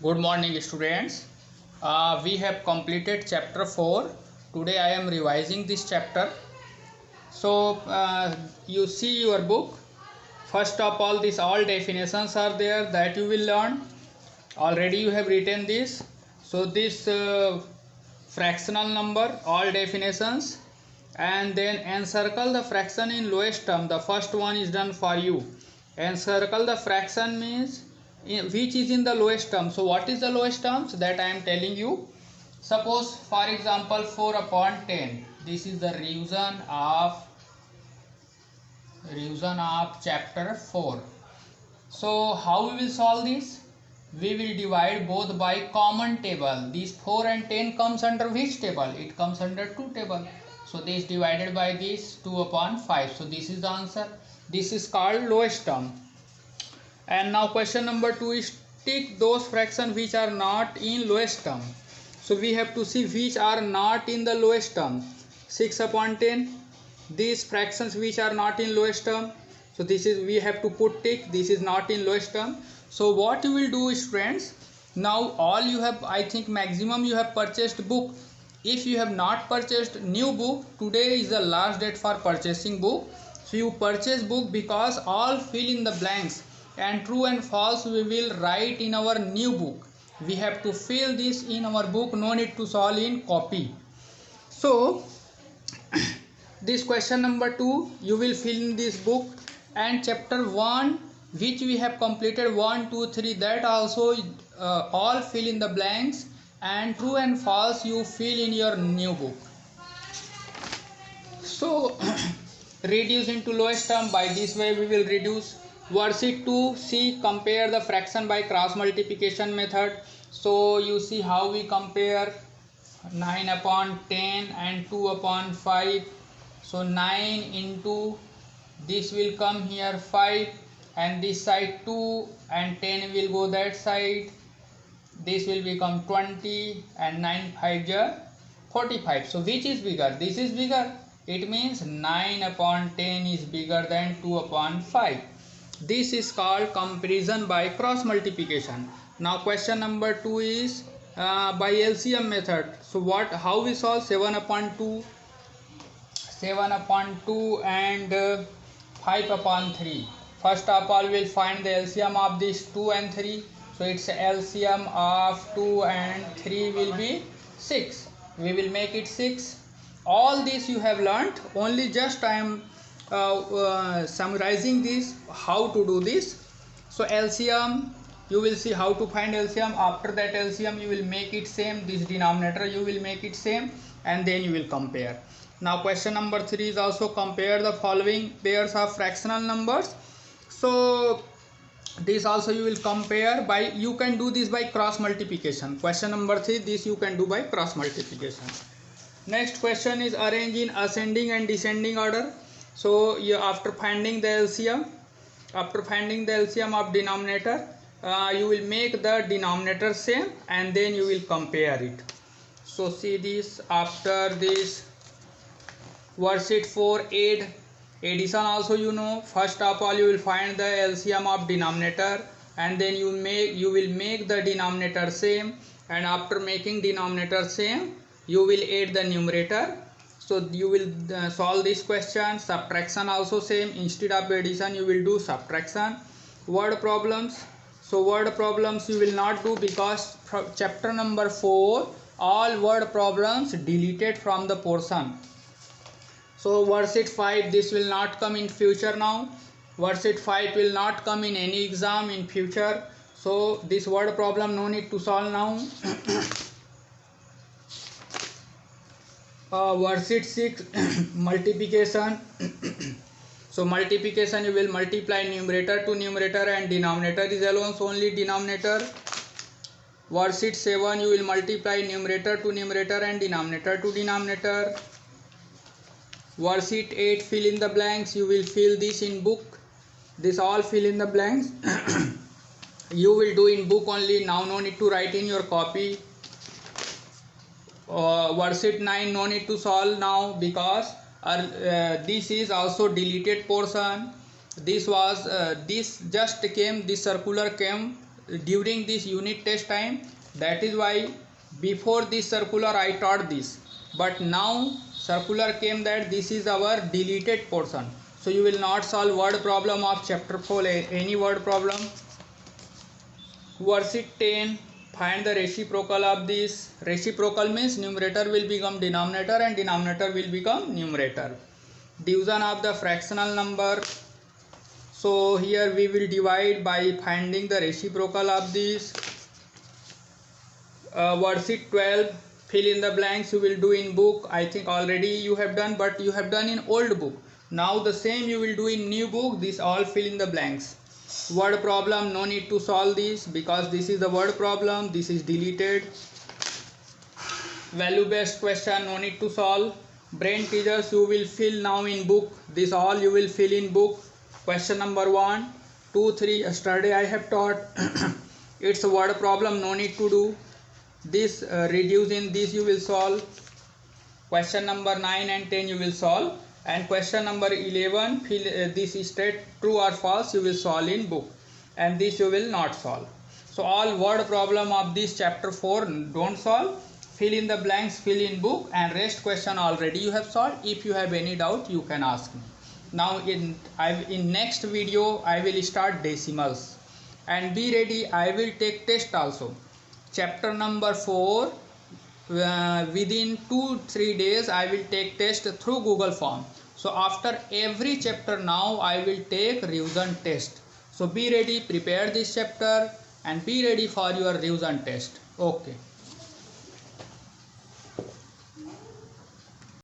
Good morning, students. We have completed chapter 4. Today I am revising this chapter. You see your book. First of all, these all definitions are there that you will learn. Already you have written this. So this fractional number, all definitions, and then encircle the fraction in lowest term. The first one is done for you. Encircle the fraction means which is in the lowest term. So what is the lowest terms that I am telling you? Suppose for example 4 upon 10. This is the revision of chapter 4. So how we will solve this? We will divide both by common table. These 4 and 10 comes under which table? It comes under 2 table. So this divided by this 2 upon 5. So this is the answer. This is called lowest term. And now question number 2 is take those fractions which are not in lowest term. So we have to see which are not in the lowest term. 6 upon 10. These fractions which are not in lowest term. So this is, we have to put tick. This is not in lowest term. So what you will do is, friends, now all you have, I think maximum you have purchased book. If you have not purchased new book, today is the last date for purchasing book. So you purchase book because all fill in the blanks and true and false we will write in our new book. We have to fill this in our book, no need to solve in copy. So this question number 2 you will fill in this book, and chapter 1 which we have completed 1, 2, 3, that also all fill in the blanks and true and false you fill in your new book. So reduce into lowest term. By this way we will reduce. Worksheet 2, see, compare the fraction by cross multiplication method. So you see how we compare 9 upon 10 and 2 upon 5. So 9 into this will come here 5 and this side 2 and 10 will go that side. This will become 20 and 9 5 are 45. So which is bigger? This is bigger. It means 9 upon 10 is bigger than 2 upon 5. This is called comparison by cross multiplication. Now question number 2 is by LCM method. So how we solve 7 upon 2 and 5 upon 3. First of all we will find the LCM of this 2 and 3. So its LCM of 2 and 3 will be 6. We will make it 6. All this you have learnt, only just I am summarizing this, how to do this. So LCM, you will see how to find LCM. After that LCM you will make it same, this denominator you will make it same, and then you will compare. Now question number 3 is also compare the following pairs of fractional numbers. So this also you will compare by, you can do this by cross multiplication. Question number 3, this you can do by cross multiplication. Next question is arrange in ascending and descending order. So after finding the LCM of denominator, you will make the denominator same and then you will compare it. So see this, after this worksheet 4 addition also you know. First of all you will find the LCM of denominator and then you will make the denominator same, and after making denominator same you will add the numerator. So you will solve this question. Subtraction also same, instead of addition you will do subtraction. Word problems, so word problems you will not do because from chapter number 4 all word problems deleted from the portion. So worksheet 5, this will not come in future now. Worksheet 5 will not come in any exam in future. So this word problem no need to solve now. Worksheet 6 multiplication. So multiplication you will multiply numerator to numerator and denominator is alone only denominator. Worksheet 7 you will multiply numerator to numerator and denominator to denominator. Worksheet 8 fill in the blanks, you will fill this in book. This all fill in the blanks you will do in book only, now no need to write in your copy. Worksheet 9 no need to solve now because this is also deleted portion. This was this just came, this circular came during this unit test time. That is why before this circular I taught this, but now circular came that this is our deleted portion. So you will not solve word problem of chapter 4, any word problem. Worksheet 10, find the reciprocal of this. Reciprocal means numerator will become denominator and denominator will become numerator. Division of the fractional number. So here we will divide by finding the reciprocal of this. Worksheet 12, fill in the blanks you will do in book. I think already you have done, but you have done in old book. Now the same you will do in new book. This all fill in the blanks. Word problem, no need to solve this because this is the word problem. This is deleted. Value based question, no need to solve. Brain teasers you will fill now in book. This all you will fill in book. Question number 1, 2, 3. Yesterday I have taught. It's a word problem, no need to do. This reduce in this you will solve. Question number 9 and 10 you will solve. And question number 11, fill this state true or false you will solve in book, and this you will not solve. So all word problem of this chapter 4 don't solve. Fill in the blanks, fill in book, and rest question already you have solved. If you have any doubt you can ask me. Now in next video I will start decimals, and be ready, I will take test also. Chapter number 4, within 2-3 days I will take test through Google Form. So after every chapter now I will take revision test. So be ready, prepare this chapter and be ready for your revision test. Okay.